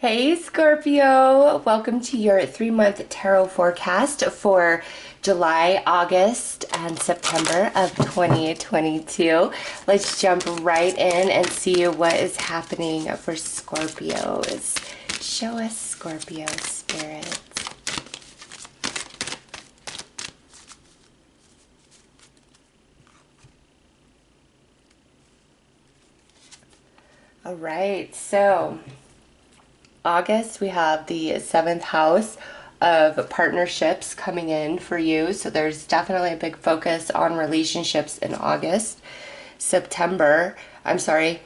Hey Scorpio, welcome to your 3-month tarot forecast for July, August, and September of 2022. Let's jump right in and see what is happening for Scorpios. Show us Scorpio spirits. All right, so August, we have the 7th house of partnerships coming in for you. So there's definitely a big focus on relationships in August. September, I'm sorry,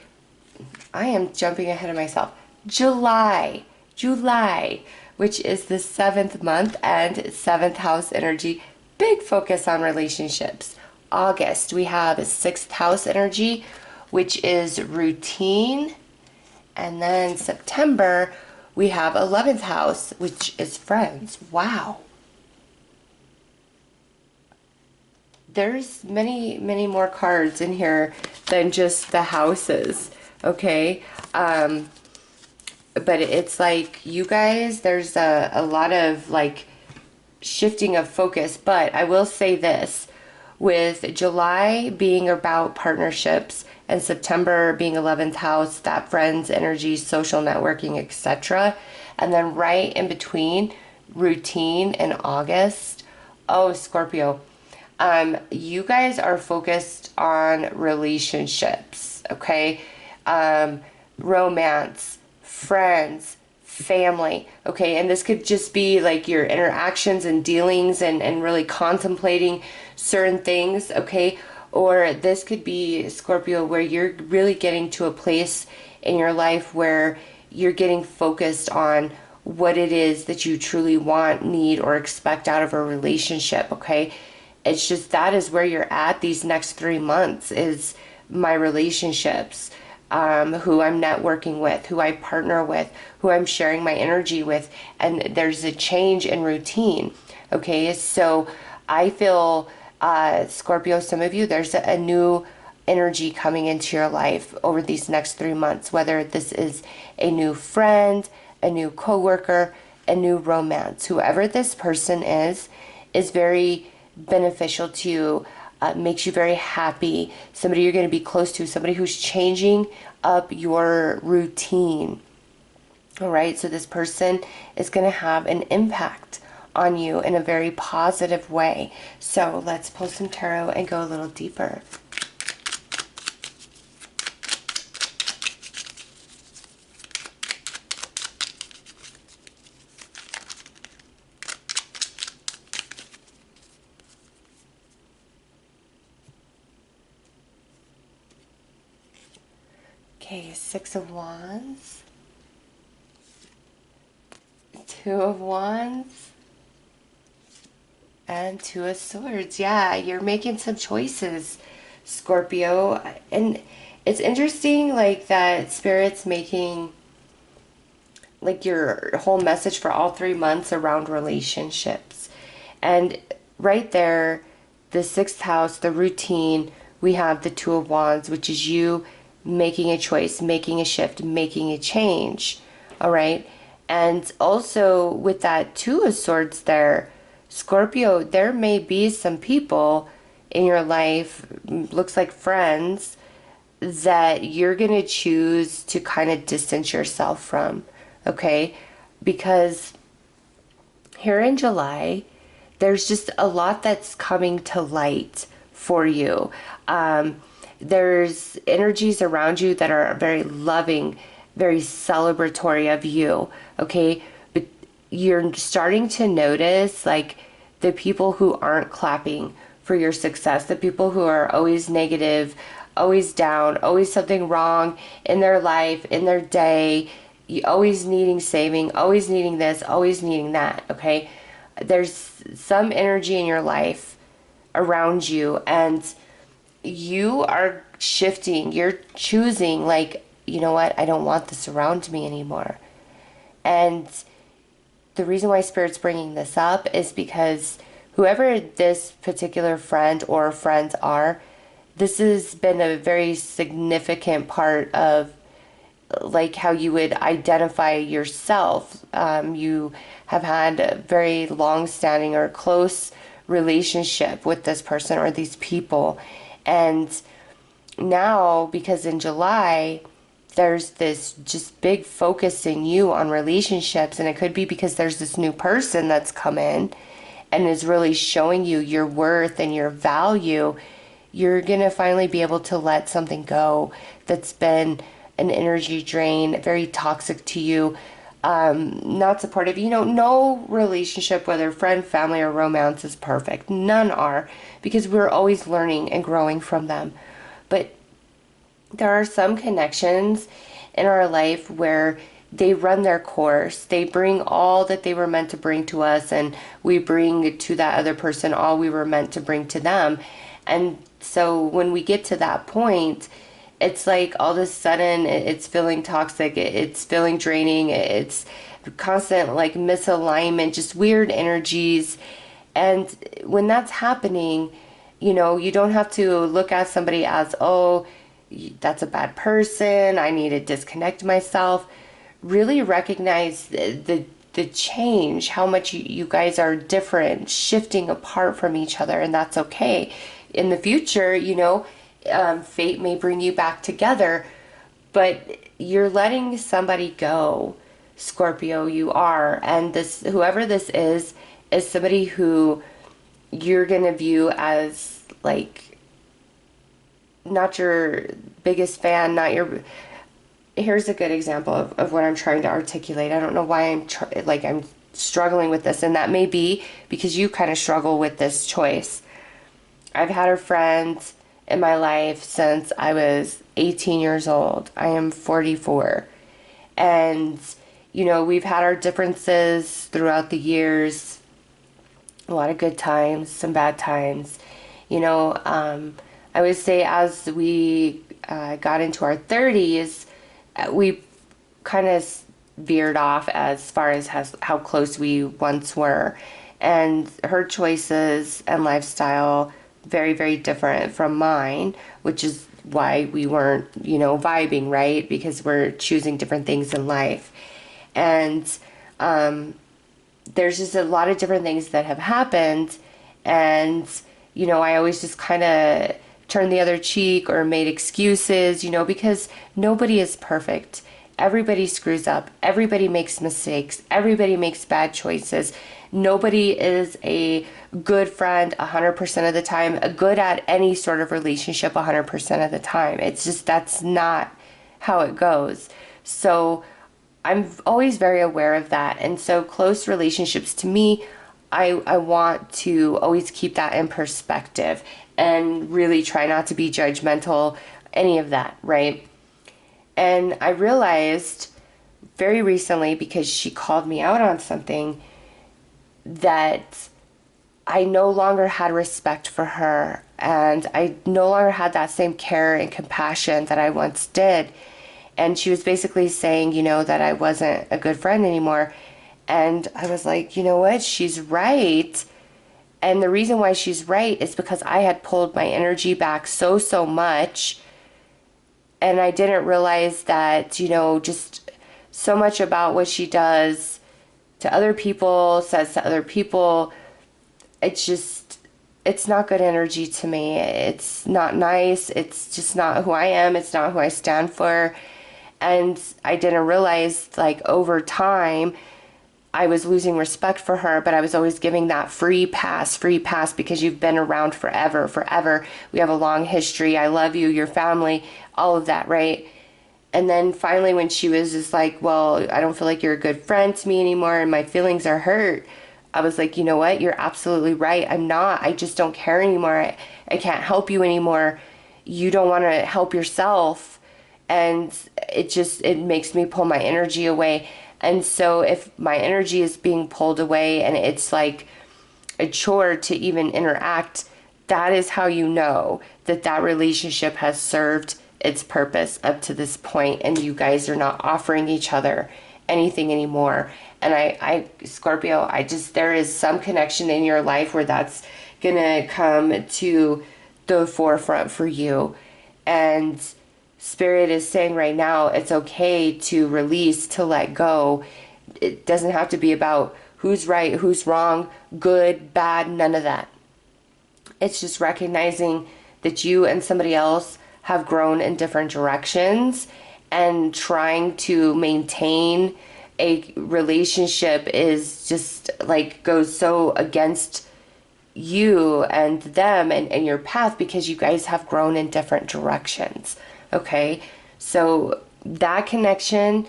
I am jumping ahead of myself. July, which is the 7th month and 7th house energy. Big focus on relationships. August, we have 6th house energy, which is routine. And then September, we have 11th house, which is friends. Wow. There's many more cards in here than just the houses, okay? But it's like, you guys, there's a lot of like shifting of focus. But I will say this, with July being about partnerships and September being 11th house, that friends, energy, social networking, etc. And then right in between, routine and August. Oh, Scorpio, you guys are focused on relationships, okay? Romance, friends, family, okay? And this could just be like your interactions and dealings and really contemplating certain things, okay? Or this could be, Scorpio, where you're really getting to a place in your life where you're getting focused on what it is that you truly want, need, or expect out of a relationship, okay? It's just that is where you're at these next 3 months, is my relationships, who I'm networking with, who I partner with, who I'm sharing my energy with, and there's a change in routine, okay? So I feel, Scorpio, some of you, there's a new energy coming into your life over these next 3 months, whether this is a new friend, a new coworker, a new romance. Whoever this person is very beneficial to you, makes you very happy, somebody you're going to be close to, somebody who's changing up your routine. All right, so this person is going to have an impact on you in a very positive way. So let's pull some tarot and go a little deeper. Okay, 6 of Wands, 2 of Wands, and 2 of Swords. Yeah, you're making some choices, Scorpio. And it's interesting, like, that Spirit's making, like, your whole message for all 3 months around relationships. And right there, the 6th house, the routine, we have the 2 of Wands, which is you making a choice, making a shift, making a change. All right. And also with that 2 of Swords there, Scorpio, there may be some people in your life, looks like friends, that you're going to choose to kind of distance yourself from, okay? Because here in July, there's just a lot that's coming to light for you. There's energies around you that are very loving, very celebratory of you, okay? But you're starting to notice, like, the people who aren't clapping for your success, the people who are always negative, always down, always something wrong in their life, in their day, always needing saving, always needing this, always needing that, okay? There's some energy in your life around you, and you are shifting. You're choosing, like, you know what? I don't want this around me anymore. And the reason why Spirit's bringing this up is because whoever this particular friend or friends are, this has been a very significant part of like how you would identify yourself. You have had a very long-standing or close relationship with this person or these people. And now, because in July, there's this just big focus in you on relationships, and it could be because there's this new person that's come in and is really showing you your worth and your value. You're gonna finally be able to let something go that's been an energy drain, very toxic to you, not supportive. No relationship, whether friend, family, or romance, is perfect. None are, because we're always learning and growing from them. But there are some connections in our life where they run their course. They bring all that they were meant to bring to us, and we bring to that other person all we were meant to bring to them. And so when we get to that point, it's like all of a sudden it's feeling toxic, it's feeling draining, it's constant like misalignment, just weird energies. And when that's happening, you don't have to look at somebody as, oh, that's a bad person, I need to disconnect myself. Really recognize the change, how much you guys are different, shifting apart from each other, and that's okay. In the future, fate may bring you back together, but you're letting somebody go, Scorpio. You are. And this, whoever this is somebody who you're gonna view as like not your biggest fan, not your. Here's a good example of what I'm trying to articulate. I don't know why I'm struggling with this, and that may be because you kind of struggle with this choice. I've had a friend in my life since I was 18 years old. I am 44. And, we've had our differences throughout the years. A lot of good times, some bad times. I would say as we got into our 30s, we kind of veered off as far as how close we once were. And her choices and lifestyle very, very different from mine, which is why we weren't, vibing, right? Because we're choosing different things in life. And there's just a lot of different things that have happened. And, I always just kind of turned the other cheek or made excuses, because nobody is perfect. Everybody screws up. Everybody makes mistakes. Everybody makes bad choices. Nobody is a good friend 100% of the time, good at any sort of relationship 100% of the time. It's just, that's not how it goes. So I'm always very aware of that. And so close relationships to me, I want to always keep that in perspective and really try not to be judgmental, any of that, right? And I realized very recently, because she called me out on something, that I no longer had respect for her, and I no longer had that same care and compassion that I once did. And she was basically saying, that I wasn't a good friend anymore. And I was like, you know what? She's right. And the reason why she's right is because I had pulled my energy back so much. And I didn't realize that, just so much about what she does to other people, says to other people, it's not good energy to me. It's not nice. It's just not who I am. It's not who I stand for. And I didn't realize, like, over time, I was losing respect for her, but I was always giving that free pass because you've been around forever. We have a long history. I love you, your family, all of that, right? And then finally, when she was just like, well, I don't feel like you're a good friend to me anymore and my feelings are hurt, I was like, you know what? You're absolutely right. I'm not. I just don't care anymore. I can't help you anymore. You don't want to help yourself. And it makes me pull my energy away. And so if my energy is being pulled away and it's like a chore to even interact, that is how you know that relationship has served its purpose up to this point and you guys are not offering each other anything anymore. And I Scorpio, there is some connection in your life where that's gonna come to the forefront for you. And Spirit is saying right now, it's okay to release, to let go. It doesn't have to be about who's right, who's wrong, good, bad, none of that. It's just recognizing that you and somebody else have grown in different directions, and trying to maintain a relationship is just like goes so against you and them and your path, because you guys have grown in different directions. Okay, so that connection,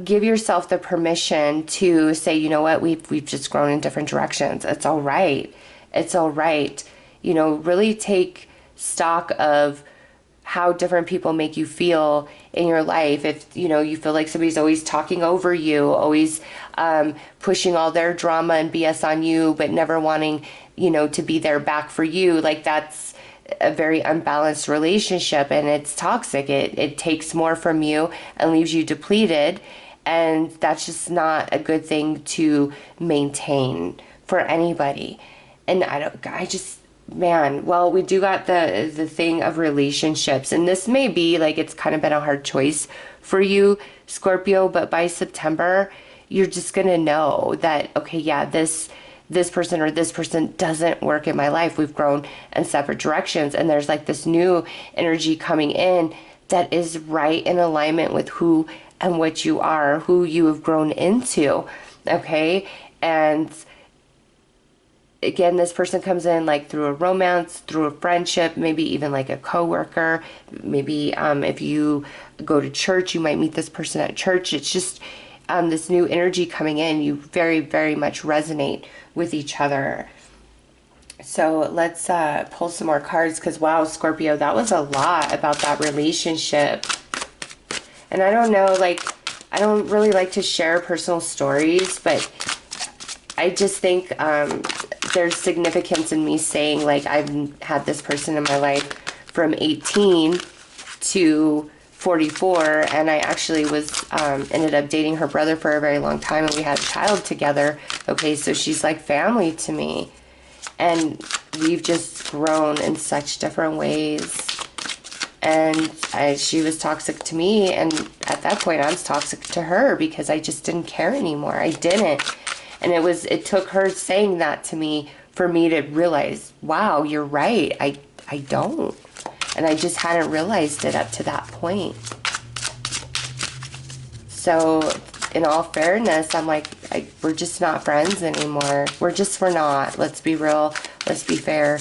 give yourself the permission to say, you know what, we've just grown in different directions. It's all right. It's all right. You know, really take stock of how different people make you feel in your life. If, you know, you feel like somebody's always talking over you, always pushing all their drama and BS on you, but never wanting, you know, to be there back for you, like that's a very unbalanced relationship, and it's toxic. It takes more from you and leaves you depleted, and that's just not a good thing to maintain for anybody. And man, well, we do got the thing of relationships, and this may be like it's kind of been a hard choice for you, Scorpio, but by September you're just gonna know that, okay, yeah, this person or this person doesn't work in my life. We've grown in separate directions, and there's like this new energy coming in that is right in alignment with who and what you are, who you have grown into. Okay, and again, this person comes in like through a romance, through a friendship, maybe even like a coworker. Maybe if you go to church, you might meet this person at church. It's just this new energy coming in. You very, very much resonate with each other. So let's pull some more cards, because wow, Scorpio, that was a lot about that relationship. And I don't know, like, I don't really like to share personal stories, but I just think there's significance in me saying, like, I've had this person in my life from 18 to 44, and I actually was ended up dating her brother for a very long time, and we had a child together. Okay, so she's like family to me, and we've just grown in such different ways. And she was toxic to me, and at that point I was toxic to her because I just didn't care anymore. I didn't. And it took her saying that to me for me to realize, wow, you're right, I don't. And I just hadn't realized it up to that point. So in all fairness, I'm like, we're just not friends anymore. We're not. Let's be real. Let's be fair.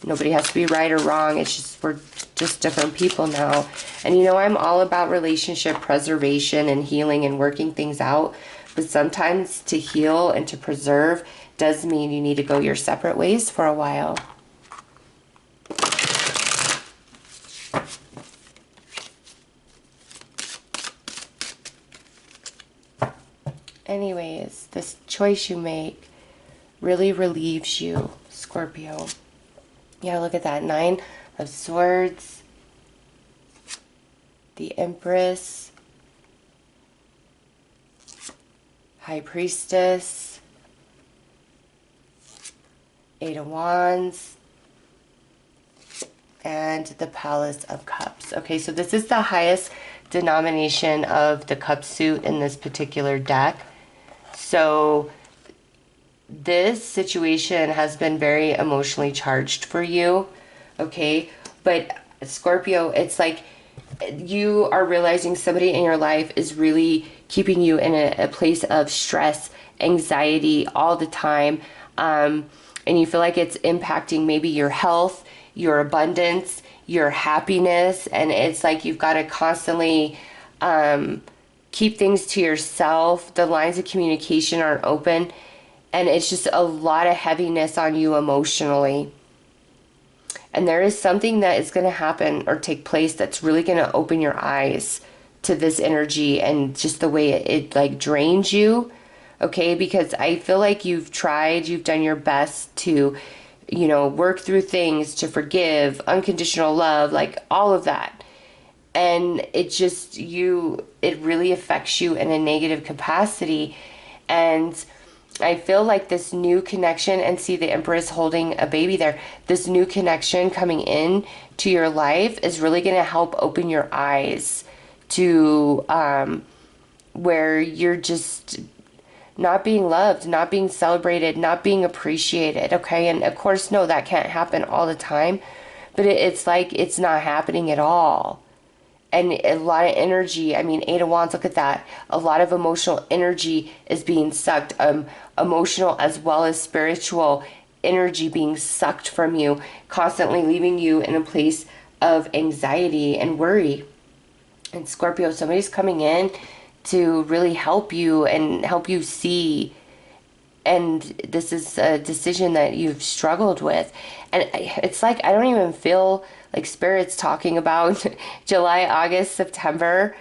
Nobody has to be right or wrong. It's just, we're just different people now. And you know, I'm all about relationship preservation and healing and working things out. But sometimes to heal and to preserve does mean you need to go your separate ways for a while. Anyways, this choice you make really relieves you, Scorpio. Yeah, look at that. 9 of Swords, the Empress, High Priestess, 8 of Wands, and the Palace of Cups. Okay, so this is the highest denomination of the cup suit in this particular deck. So this situation has been very emotionally charged for you, okay? But Scorpio, it's like you are realizing somebody in your life is really keeping you in a place of stress, anxiety all the time, and you feel like it's impacting maybe your health, your abundance, your happiness, and it's like you've got to constantly keep things to yourself. The lines of communication aren't open, and it's just a lot of heaviness on you emotionally. And there is something that is going to happen or take place that's really going to open your eyes to this energy and just the way it like drains you, okay? Because I feel like you've done your best to, you know, work through things, to forgive, unconditional love, like all of that. And it really affects you in a negative capacity. And I feel like this new connection, and see the Empress holding a baby there, this new connection coming in to your life is really going to help open your eyes to where you're just not being loved, not being celebrated, not being appreciated, okay? And of course, no, that can't happen all the time, but it's like it's not happening at all. And a lot of energy, I mean, Eight of Wands, look at that. A lot of emotional energy is being sucked, emotional as well as spiritual energy being sucked from you, constantly leaving you in a place of anxiety and worry. And Scorpio, somebody's coming in to really help you and help you see. And this is a decision that you've struggled with. And it's like, I don't even feel like Spirit's talking about July, August, September,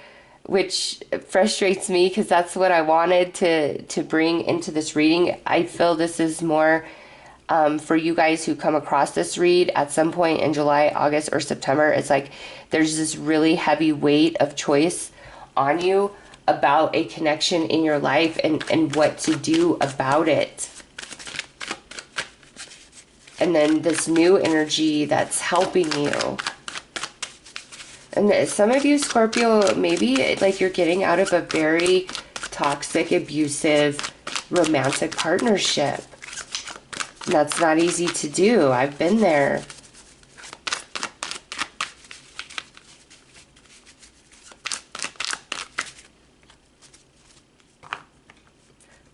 which frustrates me because that's what I wanted to bring into this reading. I feel this is more for you guys who come across this read at some point in July, August, or September. It's like there's this really heavy weight of choice on you about a connection in your life and what to do about it. And then this new energy that's helping you. And some of you, Scorpio, maybe like you're getting out of a very toxic, abusive, romantic partnership. And that's not easy to do. I've been there.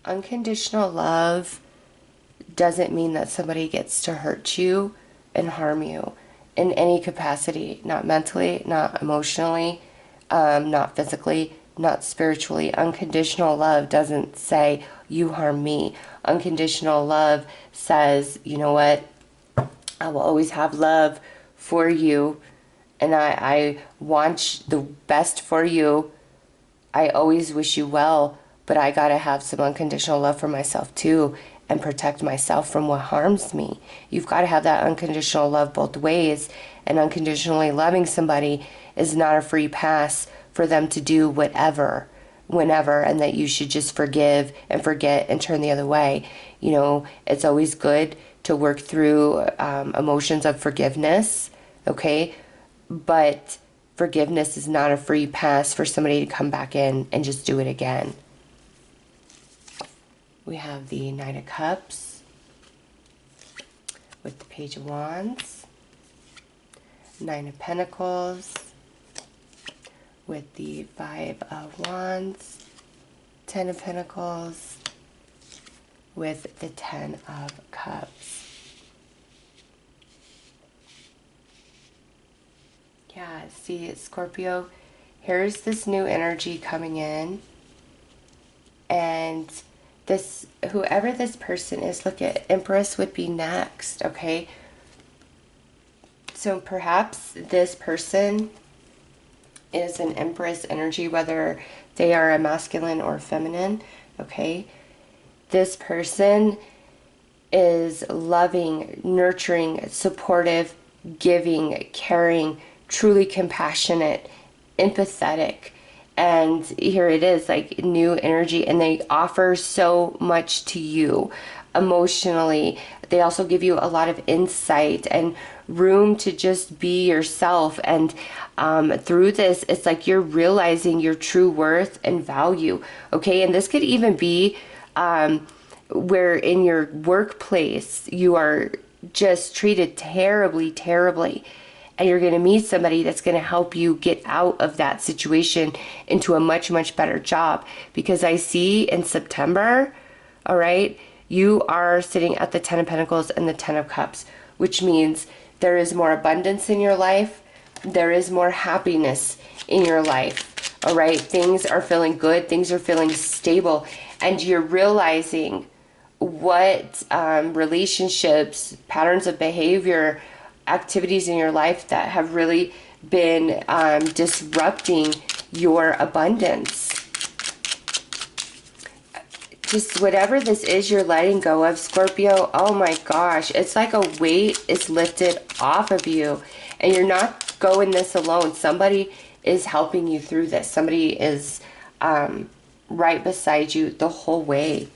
Unconditional love doesn't mean that somebody gets to hurt you and harm you in any capacity. Not mentally, not emotionally, not physically, not spiritually. Unconditional love doesn't say, you harm me. Unconditional love says, you know what? I will always have love for you. And I want the best for you. I always wish you well. But I gotta have some unconditional love for myself too, and protect myself from what harms me. You've got to have that unconditional love both ways. And unconditionally loving somebody is not a free pass for them to do whatever, whenever, and that you should just forgive and forget and turn the other way. You know, it's always good to work through emotions of forgiveness, okay? But forgiveness is not a free pass for somebody to come back in and just do it again. We have the Knight of Cups with the Page of Wands, Nine of Pentacles with the Five of Wands, Ten of Pentacles with the Ten of Cups. Yeah, see, Scorpio, here's this new energy coming in, and this, whoever this person is, look at Empress would be next, okay? So perhaps this person is an Empress energy, whether they are a masculine or feminine, okay? This person is loving, nurturing, supportive, giving, caring, truly compassionate, empathetic. And here it is, like new energy, and they offer so much to you emotionally. They also give you a lot of insight and room to just be yourself. And through this, it's like you're realizing your true worth and value. Okay, and this could even be where in your workplace you are just treated terribly, terribly. And you're going to meet somebody that's going to help you get out of that situation into a much, much better job. Because I see in September, all right, you are sitting at the Ten of Pentacles and the Ten of Cups, which means there is more abundance in your life. There is more happiness in your life, all right? Things are feeling good. Things are feeling stable. And you're realizing what relationships, patterns of behavior, activities in your life that have really been disrupting your abundance. Just whatever this is you're letting go of, Scorpio, oh my gosh, it's like a weight is lifted off of you, and you're not going this alone. Somebody is helping you through this. Somebody is right beside you the whole way.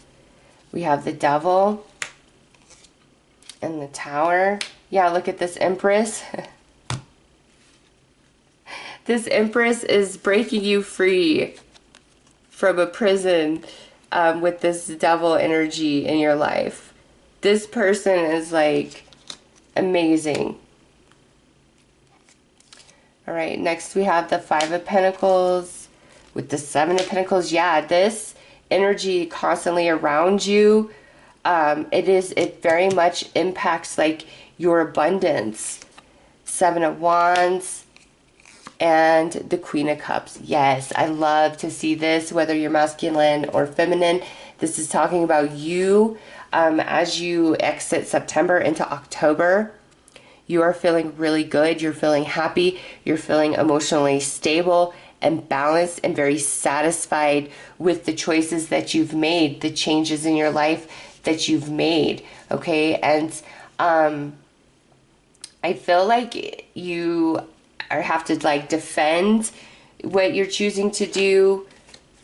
We have the Devil and the Tower. Yeah, look at this Empress. This Empress is breaking you free from a prison with this Devil energy in your life. This person is like amazing. All right, next we have the Five of Pentacles with the Seven of Pentacles. Yeah, this energy constantly around you, it very much impacts like your abundance. Seven of Wands and the Queen of Cups. Yes, I love to see this, whether you're masculine or feminine. This is talking about you as you exit September into October. You are feeling really good. You're feeling happy. You're feeling emotionally stable and balanced and very satisfied with the choices that you've made, the changes in your life that you've made. Okay. And I feel like you have to like defend what you're choosing to do,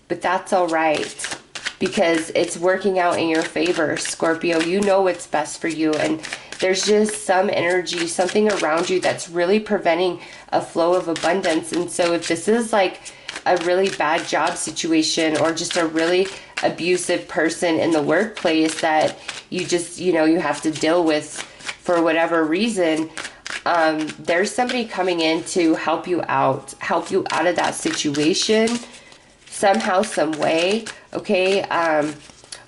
but that's all right because it's working out in your favor, Scorpio. You know what's best for you, and there's just some energy, something around you that's really preventing a flow of abundance. And so if this is like a really bad job situation or just a really abusive person in the workplace that you just, you know, you have to deal with for whatever reason, there's somebody coming in to help you out of that situation somehow, some way, okay?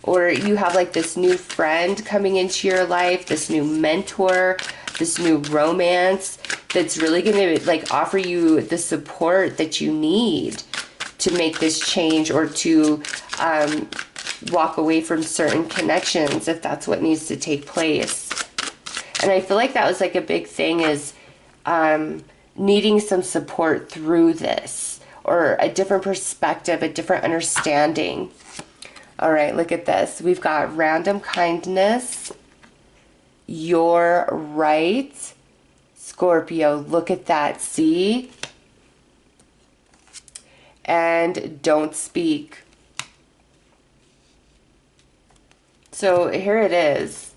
Or you have like this new friend coming into your life, this new mentor, this new romance that's really going to like offer you the support that you need to make this change or to walk away from certain connections if that's what needs to take place. And I feel like that was like a big thing is needing some support through this or a different perspective, a different understanding. All right, look at this. We've got random kindness. You're right. Scorpio, look at that. See? And don't speak. So here it is.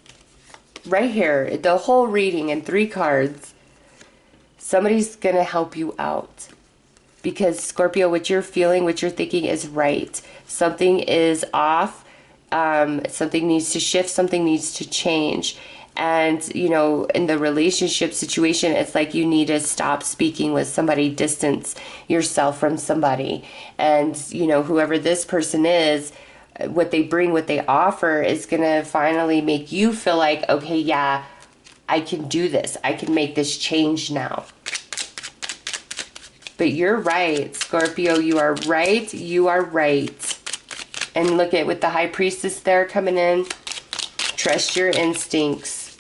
Right here, the whole reading in 3 cards. Somebody's going to help you out. Because Scorpio, what you're feeling, what you're thinking is right. Something is off. Something needs to shift. Something needs to change. And, you know, in the relationship situation, it's like you need to stop speaking with somebody, distance yourself from somebody. And, you know, whoever this person is, what they bring, what they offer is going to finally make you feel like, okay, yeah, I can do this. I can make this change now. But you're right, Scorpio. You are right. You are right. And look at with the High Priestess there coming in. Trust your instincts.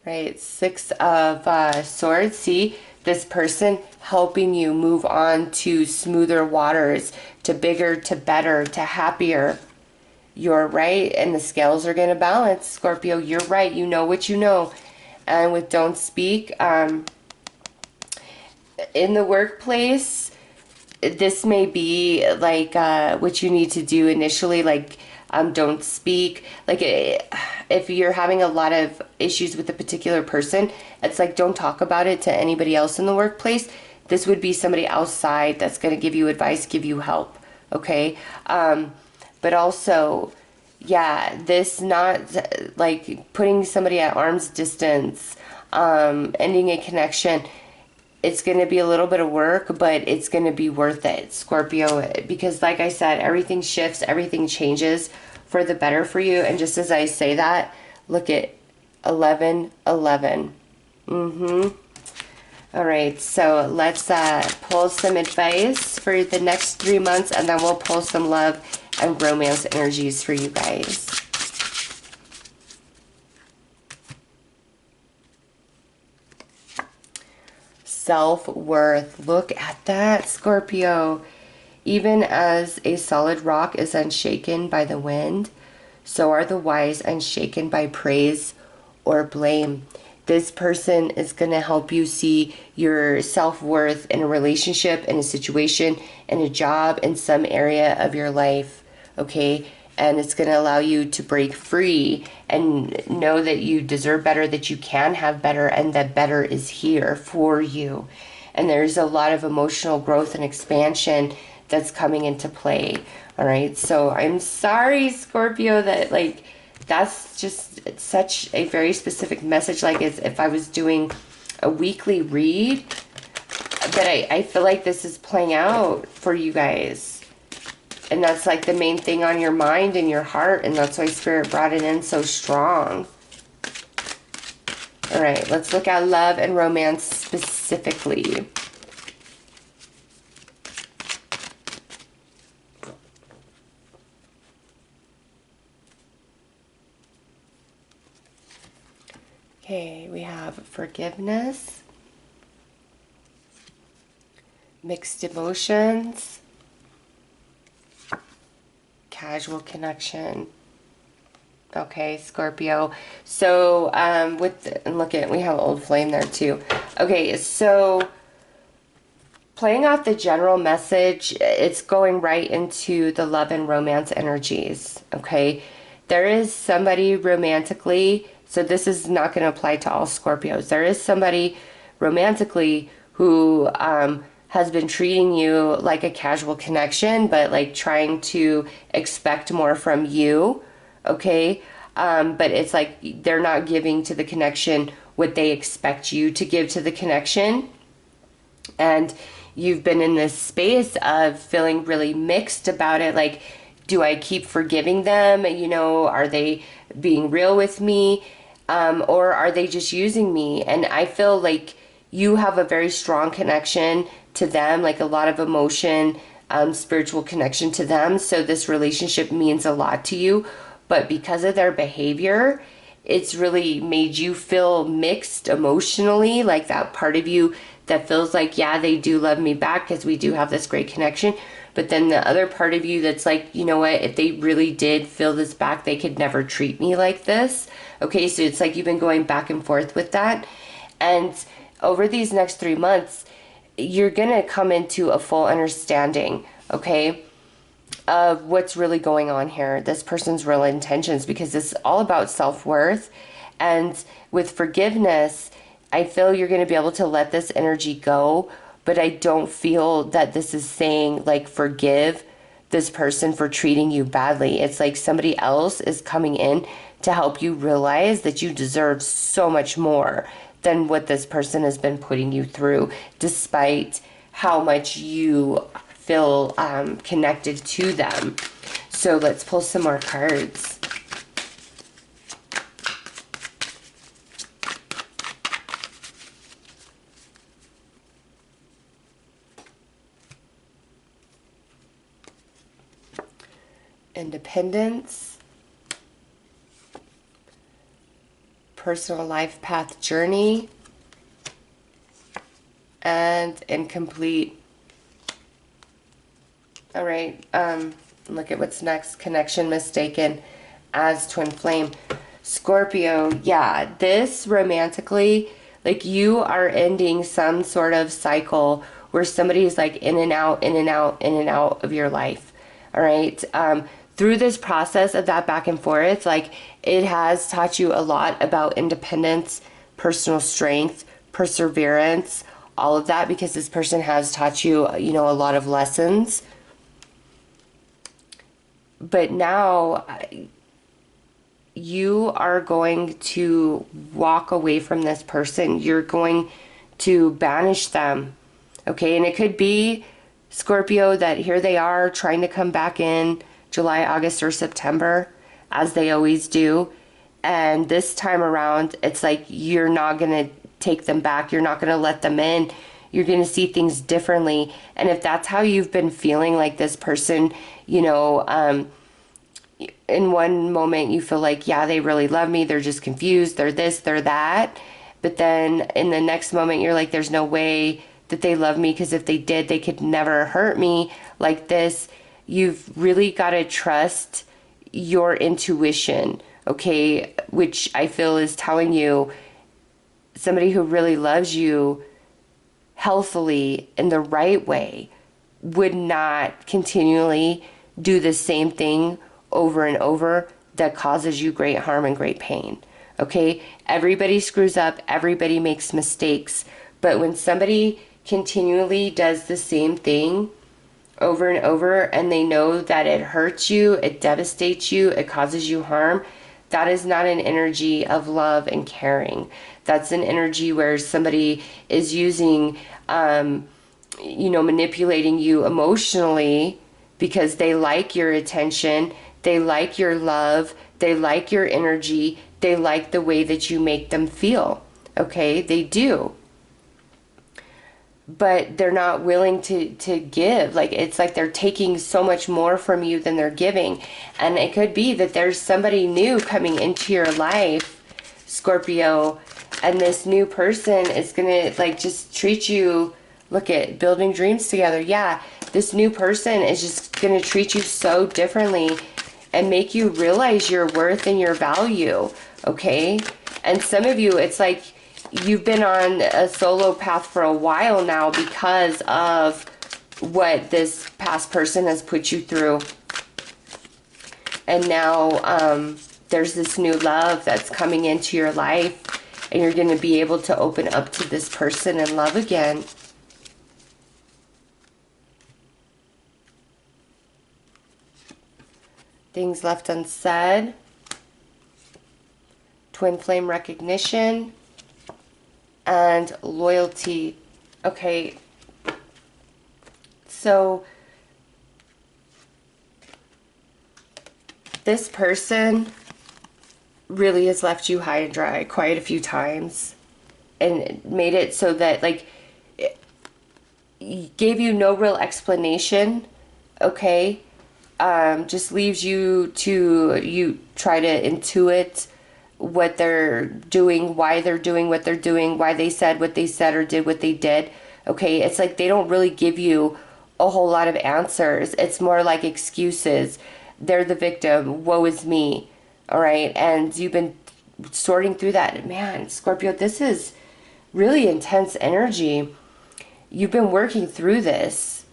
Right. 6 of Swords. See, this person helping you move on to smoother waters, to bigger, to better, to happier. You're right. And the scales are going to balance, Scorpio. You're right. You know what you know. And with don't speak, in the workplace, this may be like what you need to do initially, like don't speak. Like if you're having a lot of issues with a particular person, it's like don't talk about it to anybody else in the workplace. This would be somebody outside that's going to give you advice, give you help, okay? But also, yeah, this not like putting somebody at arm's distance, ending a connection. It's going to be a little bit of work, but it's going to be worth it, Scorpio, because like I said, everything shifts, everything changes for the better for you. And just as I say that, look at 1111. All right, so let's pull some advice for the next 3 months, and then we'll pull some love and romance energies for you guys. Self-worth. Look at that, Scorpio. Even as a solid rock is unshaken by the wind, so are the wise unshaken by praise or blame. This person is going to help you see your self-worth in a relationship, in a situation, in a job, in some area of your life, okay? And it's going to allow you to break free and know that you deserve better, that you can have better, and that better is here for you. And there's a lot of emotional growth and expansion that's coming into play, all right? So I'm sorry, Scorpio, that like that's just such a very specific message, like as if I was doing a weekly read, but I feel like this is playing out for you guys. And that's like the main thing on your mind and your heart, and that's why Spirit brought it in so strong. All right, let's look at love and romance specifically. Okay, we have forgiveness, mixed emotions, casual connection. Okay, Scorpio. So, and look at, we have old flame there too. Okay, so playing off the general message, it's going right into the love and romance energies. Okay, there is somebody romantically. So this is not going to apply to all Scorpios. There is somebody romantically who has been treating you like a casual connection, but like trying to expect more from you, okay? But it's like they're not giving to the connection what they expect you to give to the connection. And you've been in this space of feeling really mixed about it. Like, do I keep forgiving them? You know, are they being real with me? Or are they just using me? And I feel like you have a very strong connection to them, like a lot of emotion, spiritual connection to them. So this relationship means a lot to you. But because of their behavior, it's really made you feel mixed emotionally, like that part of you that feels like, yeah, they do love me back because we do have this great connection. But then the other part of you that's like, you know what, if they really did feel this back, they could never treat me like this. Okay, so it's like you've been going back and forth with that. And over these next 3 months, you're going to come into a full understanding, okay, of what's really going on here, this person's real intentions, because it's all about self-worth. And with forgiveness, I feel you're going to be able to let this energy go, but I don't feel that this is saying like forgive this person for treating you badly. It's like somebody else is coming in to help you realize that you deserve so much more than what this person has been putting you through, despite how much you feel connected to them. So let's pull some more cards. Independence, personal life path journey, and incomplete. All right, look at what's next. Connection mistaken as twin flame. Scorpio, yeah, this romantically, like you are ending some sort of cycle where somebody's like in and out, in and out, in and out of your life. All right. Through this process of that back and forth, like it has taught you a lot about independence, personal strength, perseverance, all of that, because this person has taught you, you know, a lot of lessons. But now you are going to walk away from this person. You're going to banish them. Okay. And it could be, Scorpio, that here they are trying to come back in July, August, or September, as they always do. And this time around, it's like you're not going to take them back. You're not going to let them in. You're going to see things differently. And if that's how you've been feeling, like this person, you know, in one moment you feel like, yeah, they really love me. They're just confused. They're this, they're that. But then in the next moment, you're like, there's no way that they love me, because if they did, they could never hurt me like this. You've really got to trust your intuition, okay, which I feel is telling you somebody who really loves you healthily in the right way would not continually do the same thing over and over that causes you great harm and great pain. Okay? Everybody screws up, everybody makes mistakes, but when somebody continually does the same thing over and over and they know that it hurts you, it devastates you, it causes you harm, that is not an energy of love and caring. That's an energy where somebody is using, manipulating you emotionally because they like your attention, they like your love, they like your energy, they like the way that you make them feel. Okay, they do. But they're not willing to give. Like, it's like they're taking so much more from you than they're giving. And it could be that there's somebody new coming into your life, Scorpio, and this new person is gonna like just treat you, look at building dreams together. Yeah, this new person is just gonna treat you so differently and make you realize your worth and your value. Okay? And some of you, it's like you've been on a solo path for a while now because of what this past person has put you through. And now there's this new love that's coming into your life, and you're going to be able to open up to this person and love again. Things left unsaid. Twin flame recognition. And loyalty. Okay, so this person really has left you high and dry quite a few times and made it so that, like, it gave you no real explanation. Okay, just leaves you to you try to intuit what they're doing, why they're doing what they're doing, why they said what they said or did what they did. Okay, it's like they don't really give you a whole lot of answers. It's more like excuses. They're the victim. Woe is me. All right, and you've been sorting through that. Man, Scorpio, this is really intense energy. You've been working through this,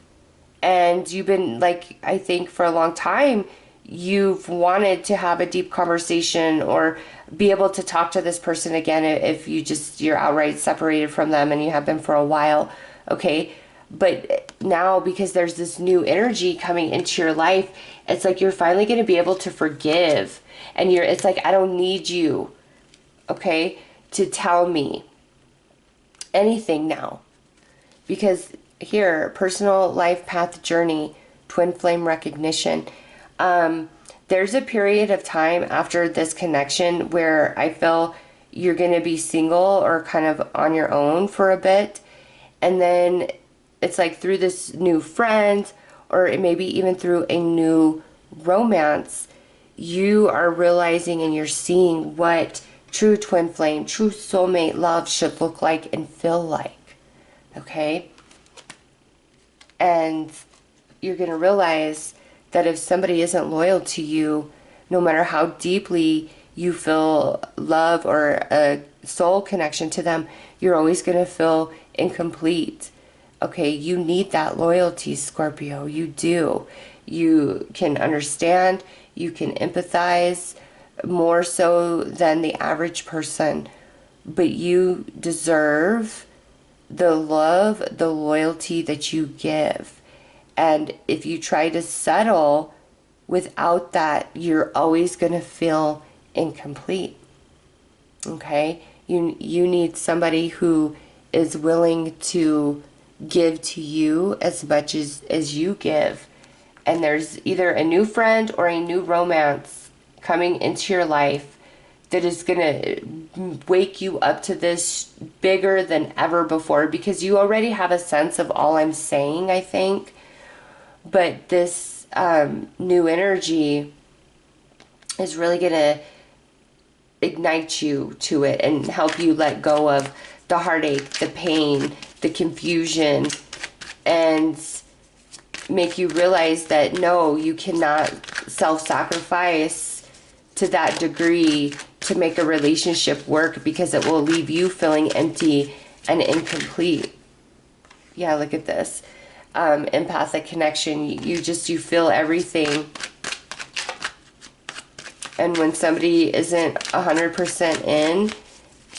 and you've been, like, I think for a long time, you've wanted to have a deep conversation or be able to talk to this person again if you're outright separated from them, and you have been for a while. Okay, but now because there's this new energy coming into your life, it's like you're finally going to be able to forgive, and it's like, I don't need you, okay, to tell me anything now, because here, personal life path journey, twin flame recognition. There's a period of time after this connection where I feel you're going to be single or kind of on your own for a bit. And then it's like through this new friend, or it may be even through a new romance, you are realizing and you're seeing what true twin flame, true soulmate love should look like and feel like. Okay? And you're going to realize that if somebody isn't loyal to you, no matter how deeply you feel love or a soul connection to them, you're always going to feel incomplete. Okay, you need that loyalty, Scorpio. You do. You can understand, you can empathize more so than the average person, but you deserve the love, the loyalty that you give. And if you try to settle without that, you're always going to feel incomplete. Okay? You need somebody who is willing to give to you as much as you give. And there's either a new friend or a new romance coming into your life that is going to wake you up to this bigger than ever before, because you already have a sense of all I'm saying, I think. But this new energy is really going to ignite you to it and help you let go of the heartache, the pain, the confusion, and make you realize that no, you cannot self-sacrifice to that degree. to make a relationship work, because it will leave you feeling empty and incomplete. Yeah, look at this. Empathic connection. You feel everything. And when somebody isn't 100% in,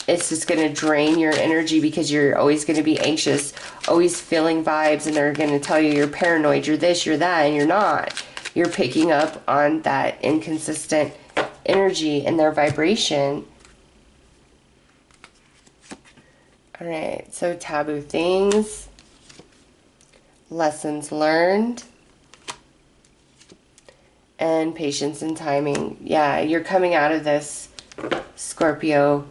it's just going to drain your energy, because you're always going to be anxious, always feeling vibes, and they're going to tell you you're paranoid, you're this, you're that, and you're not. You're picking up on that inconsistent energy and their vibration. All right, so taboo things, lessons learned, and patience and timing. Yeah, you're coming out of this, Scorpio.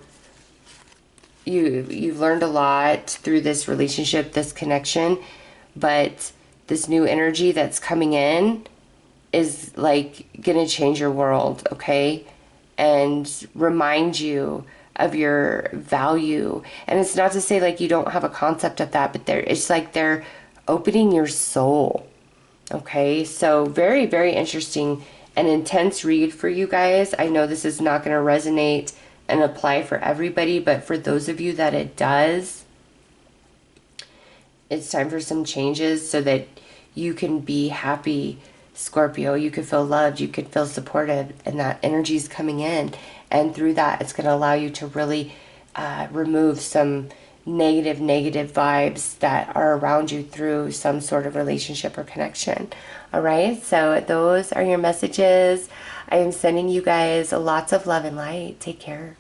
You've learned a lot through this relationship, this connection, but this new energy that's coming in is like gonna change your world, okay? And remind you of your value. And it's not to say like you don't have a concept of that, but it's like they're opening your soul, okay? So very, very interesting and intense read for you guys. I know this is not going to resonate and apply for everybody, but for those of you that it does, it's time for some changes so that you can be happy, Scorpio. You could feel loved, you could feel supported, and that energy is coming in. And through that, it's going to allow you to really remove some negative vibes that are around you through some sort of relationship or connection. All right, so those are your messages. I am sending you guys lots of love and light. Take care.